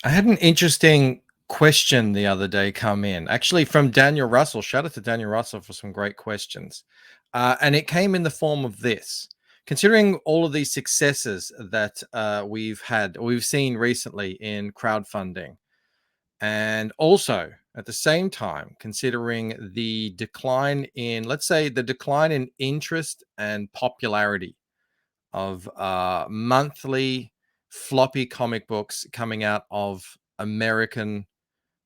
I had an interesting question the other day come in, actually from Daniel Russell. Shout out to Daniel Russell for some great questions. And it came in the form of this. Considering all of these successes that we've seen recently in crowdfunding, and also at the same time, considering the decline in, let's say, the decline in interest and popularity of monthly floppy comic books coming out of American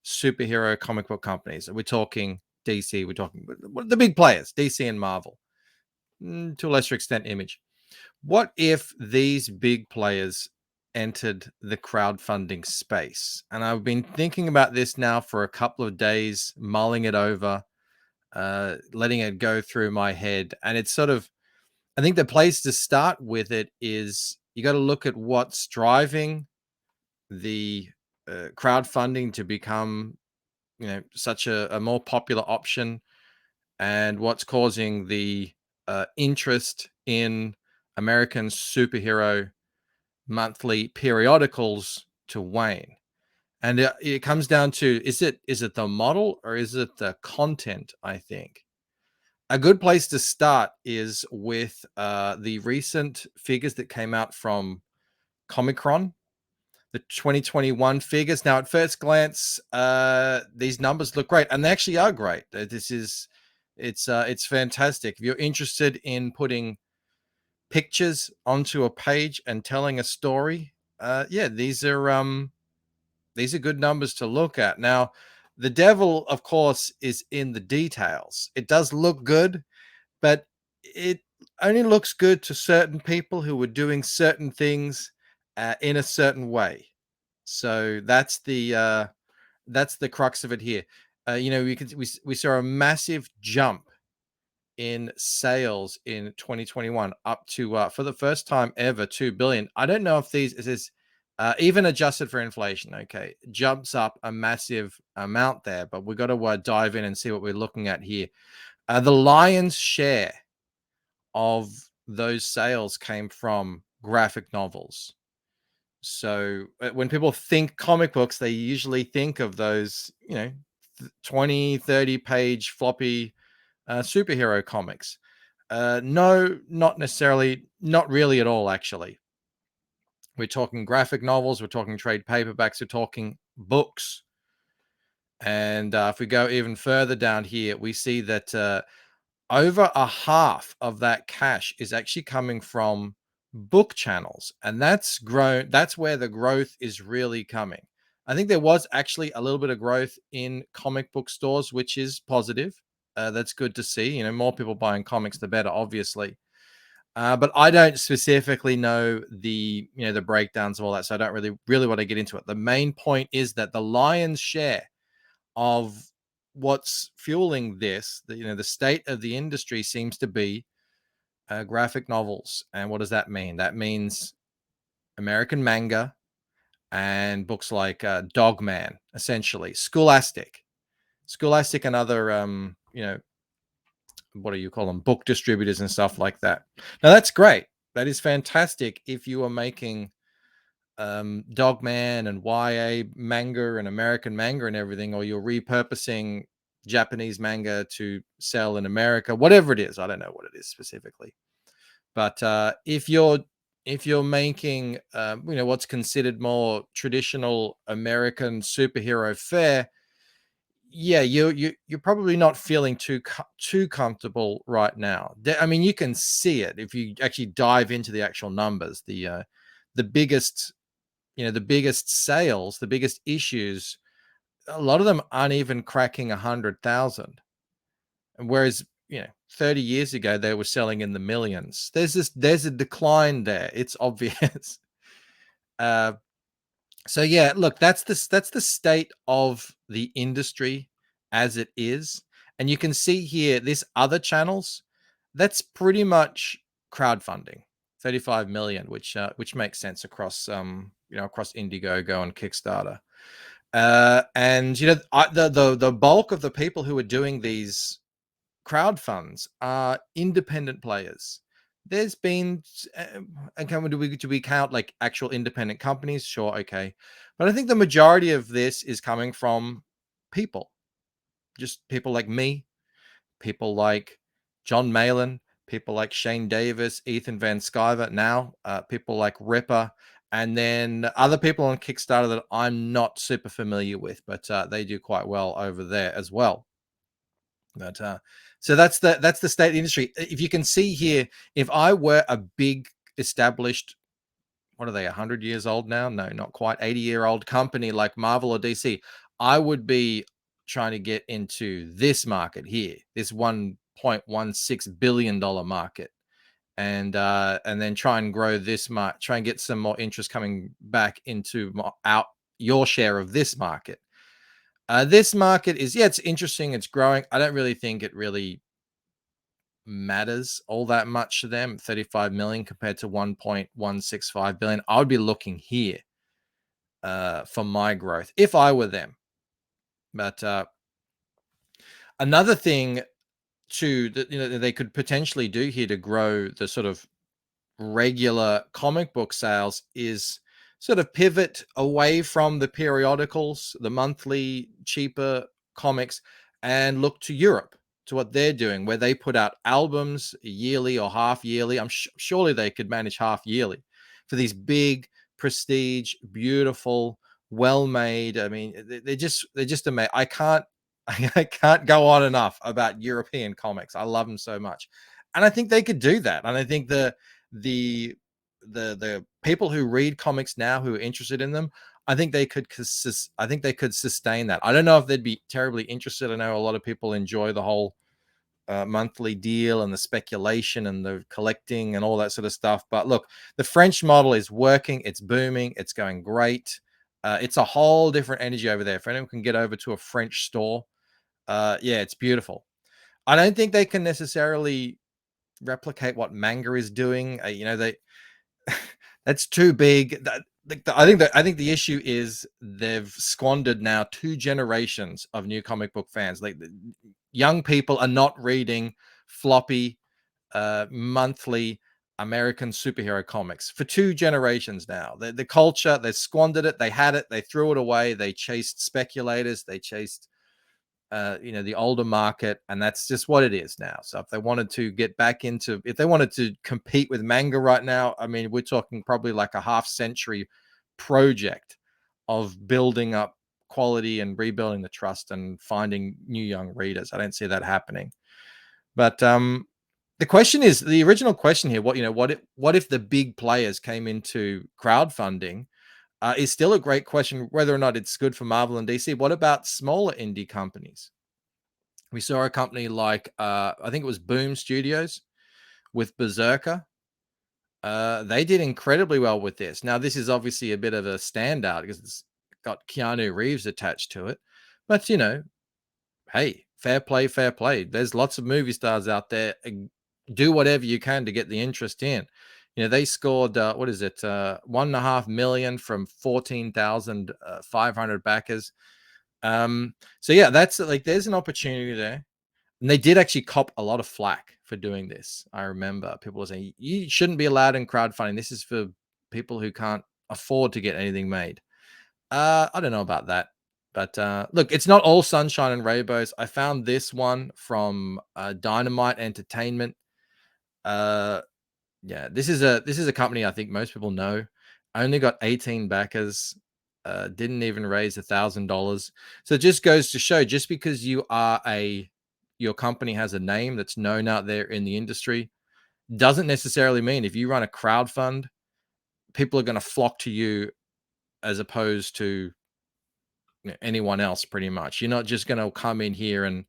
superhero comic book companies. We're talking DC, we're talking the big players, DC and Marvel, to a lesser extent, Image. What if these big players entered the crowdfunding space? And I've been thinking about this now for a couple of days, mulling it over, letting it go through my head. And it's sort of, I think the place to start with it is you got to look at what's driving the crowdfunding to become, such a more popular option, and what's causing the interest in American superhero monthly periodicals to wane. And it comes down to, is it the model or is it the content? I think a good place to start is with the recent figures that came out from Comic-Con, the 2021 figures. Now, at first glance, these numbers look great, and they actually are great. It's fantastic. If you're interested in putting pictures onto a page and telling a story, yeah, these are good numbers to look at. Now, the devil, of course, is in the details. It does look good, but it only looks good to certain people who are doing certain things in a certain way. So that's the crux of it here. We saw a massive jump in sales in 2021, up to for the first time ever 2 billion. I don't know if these is even adjusted for inflation. Okay, jumps up a massive amount there, but we've got to dive in and see what we're looking at here. The lion's share of those sales came from graphic novels. So when people think comic books, they usually think of those, 20, 30 page floppy superhero comics. No, not necessarily, not really at all, actually. We're talking graphic novels, we're talking trade paperbacks, we're talking books. And if we go even further down here, we see that over a half of that cash is actually coming from book channels, and that's grown. That's where the growth is really coming. I think there was actually a little bit of growth in comic book stores, which is positive. That's good to see. More people buying comics, the better, obviously. But I don't specifically know the breakdowns of all that, so I don't really want to get into it. The main point is that the lion's share of what's fueling this, the state of the industry seems to be graphic novels. And what does that mean? That means American manga and books like Dogman, essentially Scholastic, and other what do you call them, book distributors and stuff like that. Now, that's great. That is fantastic if you are making Dogman and YA manga and American manga and everything, or you're repurposing Japanese manga to sell in America, whatever it is. I don't know what it is specifically, but if you're making what's considered more traditional American superhero fare, yeah, you're probably not feeling too comfortable right now. I mean, you can see it if you actually dive into the actual numbers. The biggest the biggest sales, the biggest issues, a lot of them aren't even cracking 100,000. Whereas, 30 years ago, they were selling in the millions. There's a decline there. It's obvious. uh, so yeah, look, that's the state of the industry as it is. And you can see here, this other channels, that's pretty much crowdfunding, 35 million, which makes sense across across Indiegogo and Kickstarter. And the bulk of the people who are doing these crowd funds are independent players. there's been, and do we count like actual independent companies? Sure, okay, but I think the majority of this is coming from people, just people like me, people like John Malin, people like Shane Davis, Ethan Van Sciver, now people like Ripper, and then other people on Kickstarter that I'm not super familiar with, but they do quite well over there as well. But so that's the state of the industry. If you can see here, if I were a big established, what are they, 100 years old now? No, not quite, 80-year-old company like Marvel or DC, I would be trying to get into this market here, this $1.16 billion market, and then try and grow this market, try and get some more interest coming back into out your share of this market. This market is, yeah, it's interesting, it's growing. I don't really think it really matters all that much to them. 35 million compared to 1.165 billion. I would be looking here for my growth if I were them. But another thing too that they could potentially do here to grow the sort of regular comic book sales is sort of pivot away from the periodicals, the monthly cheaper comics, and look to Europe, to what they're doing, where they put out albums yearly or half yearly. Surely they could manage half yearly for these big prestige, beautiful, well made. I mean, they're just amazing. I can't go on enough about European comics. I love them so much, and I think they could do that. And I think the the people who read comics now, who are interested in them, I think they could sustain that. I don't know if they'd be terribly interested. I know a lot of people enjoy the whole monthly deal and the speculation and the collecting and all that sort of stuff. But look, the French model is working. It's booming. It's going great. It's a whole different energy over there. If anyone can get over to a French store, yeah, it's beautiful. I don't think they can necessarily replicate what manga is doing. They that's too big. I think the issue is they've squandered now 2 generations of new comic book fans. Like, young people are not reading floppy monthly American superhero comics for 2 generations now. The culture, they squandered it. They had it. They threw it away. They chased speculators. They chased the older market, and that's just what it is now. So if they wanted to get back into, if they wanted to compete with manga right now, I mean, we're talking probably like a half-century project of building up quality and rebuilding the trust and finding new young readers. I don't see that happening. But the question is, the original question here, what if the big players came into crowdfunding, is still a great question, whether or not it's good for Marvel and DC. What about smaller indie companies? We saw a company like, I think it was Boom Studios with Berserker. They did incredibly well with this. Now, this is obviously a bit of a standout because it's got Keanu Reeves attached to it. But, hey, fair play, fair play. There's lots of movie stars out there. Do whatever you can to get the interest in. They scored, what is it, 1.5 million from 14,500 backers. So yeah, that's like, there's an opportunity there. And they did actually cop a lot of flack for doing this. I remember people were saying, you shouldn't be allowed in crowdfunding. This is for people who can't afford to get anything made. I don't know about that. But look, it's not all sunshine and rainbows. I found this one from Dynamite Entertainment. Yeah, this is a company I think most people know. Only got 18 backers. Didn't even raise $1,000. So it just goes to show, just because your company has a name that's known out there in the industry, doesn't necessarily mean if you run a crowdfund, people are going to flock to you as opposed to anyone else. Pretty much, you're not just going to come in here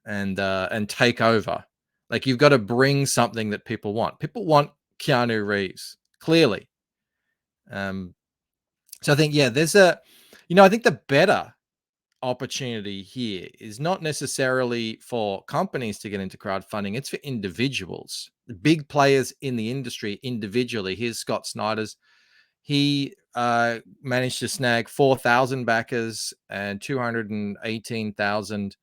and take over. Like, you've got to bring something that people want. People want Keanu Reeves, clearly. So I think, yeah, I think the better opportunity here is not necessarily for companies to get into crowdfunding. It's for individuals, the big players in the industry individually. Here's Scott Snyder's. He managed to snag 4,000 backers and 218,000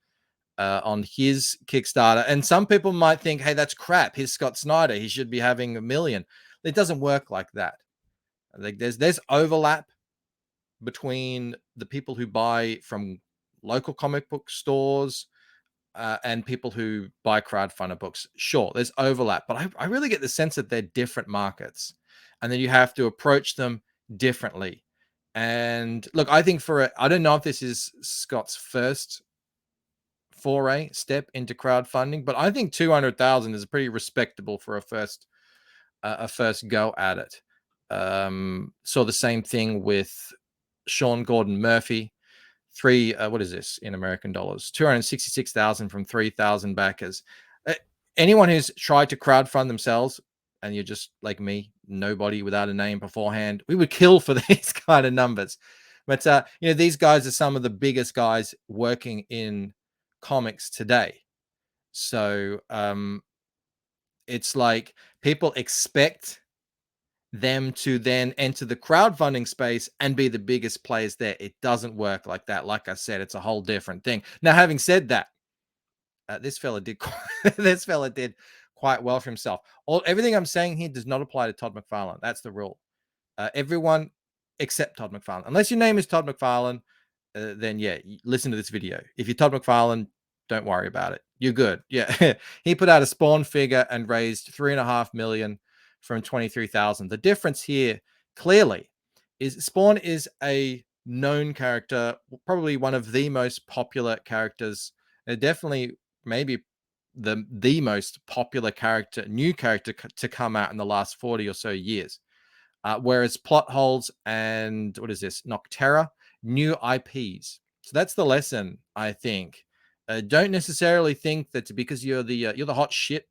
on his Kickstarter. And some people might think, hey, that's crap. He's Scott Snyder. He should be having 1 million. It doesn't work like that. Like there's overlap between the people who buy from local comic book stores and people who buy crowdfunder books. Sure, there's overlap, but I really get the sense that they're different markets, and then you have to approach them differently. And look, I think I don't know if this is Scott's first foray step into crowdfunding, but I think 200,000 is pretty respectable for a first go at it. Saw the same thing with Sean Gordon Murphy. What is this in American dollars? 266,000 from 3,000 backers. Anyone who's tried to crowdfund themselves, and you're just like me, nobody without a name beforehand, we would kill for these kind of numbers. But these guys are some of the biggest guys working in comics today. So it's like people expect them to then enter the crowdfunding space and be the biggest players there. It doesn't work like that. Like I said, it's a whole different thing. Now, having said that, this fella did quite well for himself. Everything I'm saying here does not apply to Todd McFarlane. That's the rule. Everyone except Todd McFarlane. Unless your name is Todd McFarlane, then yeah, listen to this video. If you're Todd McFarlane, don't worry about it. You're good. Yeah, he put out a Spawn figure and raised $3.5 million from 23,000. The difference here clearly is Spawn is a known character, probably one of the most popular characters, definitely maybe the most popular character, new character to come out in the last 40 or so years. Whereas Plot Holes and what is this? Nocterra, new IPs. So that's the lesson, I think. Don't necessarily think that because you're the hot shit,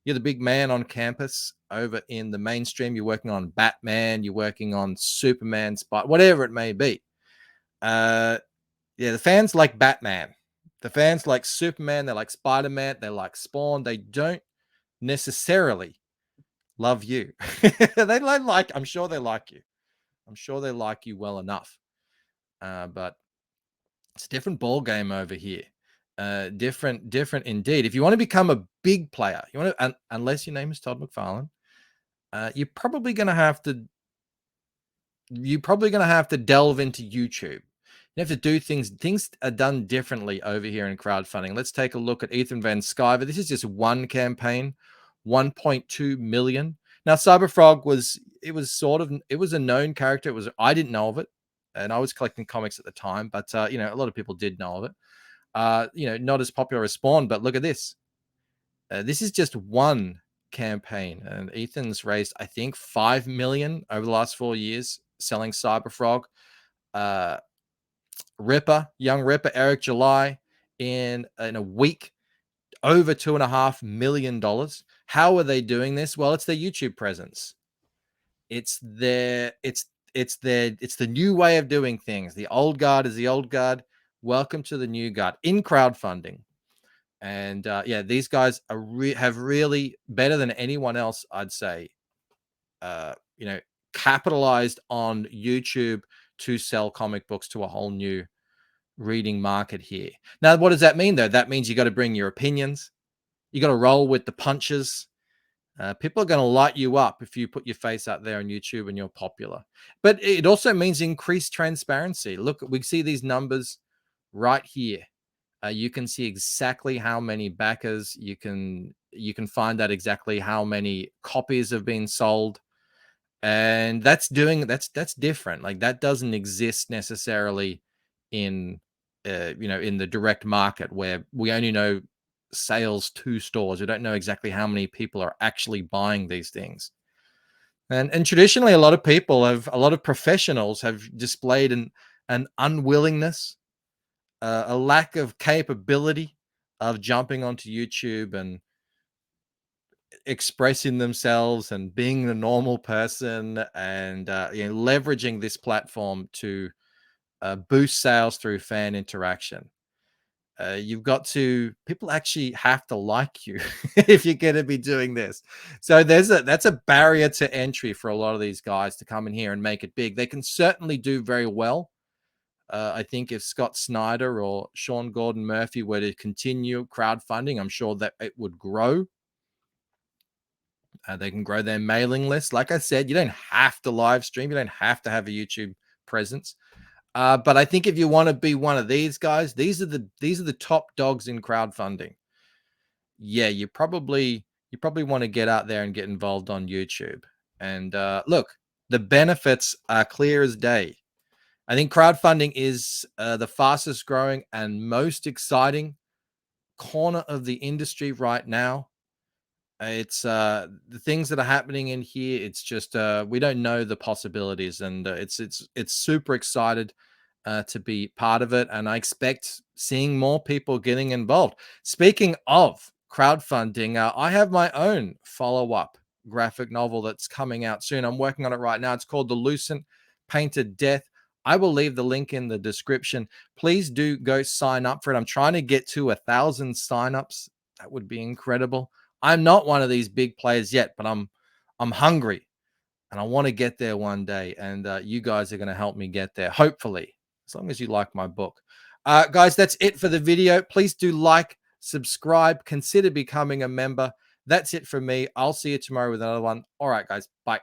you're the big man on campus over in the mainstream. You're working on Batman, you're working on Superman, whatever it may be. The fans like Batman. The fans like Superman. They like Spider-Man. They like Spawn. They don't necessarily love you. They like. I'm sure they like you. I'm sure they like you well enough. But it's a different ball game over here. Different indeed. If you want to become a big player, unless your name is Todd McFarlane, you're probably going to have to delve into YouTube. You have to do things. Things are done differently over here in crowdfunding. Let's take a look at Ethan Van Sciver. This is just one campaign, 1.2 million. Now, Cyberfrog was a known character. I didn't know of it, and I was collecting comics at the time, but a lot of people did know of it. Not as popular as Spawn, but look at this. This is just one campaign, and Ethan's raised, I think, 5 million over the last 4 years selling Cyberfrog. Young Ripper, Eric July, in a week, over $2.5 million. How are they doing this? Well, it's their YouTube presence. It's the new way of doing things. The old guard is the old guard. Welcome to the new guard in crowdfunding. And these guys have really, better than anyone else, I'd say, capitalized on YouTube to sell comic books to a whole new reading market here. Now, what does that mean, though? That means you got to bring your opinions. You got to roll with the punches. People are going to light you up if you put your face out there on YouTube and you're popular. But it also means increased transparency. Look, we see these numbers right here. You can see exactly how many backers. You can find out exactly how many copies have been sold, and that's different. Like, that doesn't exist necessarily in in the direct market, where we only know sales to stores. We don't know exactly how many people are actually buying these things. And traditionally, a lot of professionals have displayed an unwillingness, a lack of capability of jumping onto YouTube and expressing themselves and being the normal person, and leveraging this platform to boost sales through fan interaction. People actually have to like you if you're going to be doing this. So that's a barrier to entry for a lot of these guys to come in here and make it big. They can certainly do very well I think if Scott Snyder or Sean Gordon Murphy were to continue crowdfunding, I'm sure that it would grow. They can grow their mailing list. Like I said, you don't have to live stream. You don't have to have a YouTube presence. But I think if you want to be one of these guys, these are the top dogs in crowdfunding. Yeah, you probably want to get out there and get involved on YouTube. And look, the benefits are clear as day. I think crowdfunding is the fastest growing and most exciting corner of the industry right now. It's the things that are happening in here. It's just we don't know the possibilities, and it's super excited to be part of it, and I expect seeing more people getting involved. Speaking of crowdfunding, I have my own follow-up graphic novel that's coming out soon. I'm working on it right now. It's called The Lucent Painted Death. I will leave the link in the description. Please do go sign up for it. I'm trying to get to 1,000 signups. That would be incredible. I'm not one of these big players yet, but I'm hungry and I want to get there one day. And you guys are going to help me get there, hopefully, as long as you like my book. Guys, that's it for the video. Please do like, subscribe, consider becoming a member. That's it from me. I'll see you tomorrow with another one. All right, guys. Bye.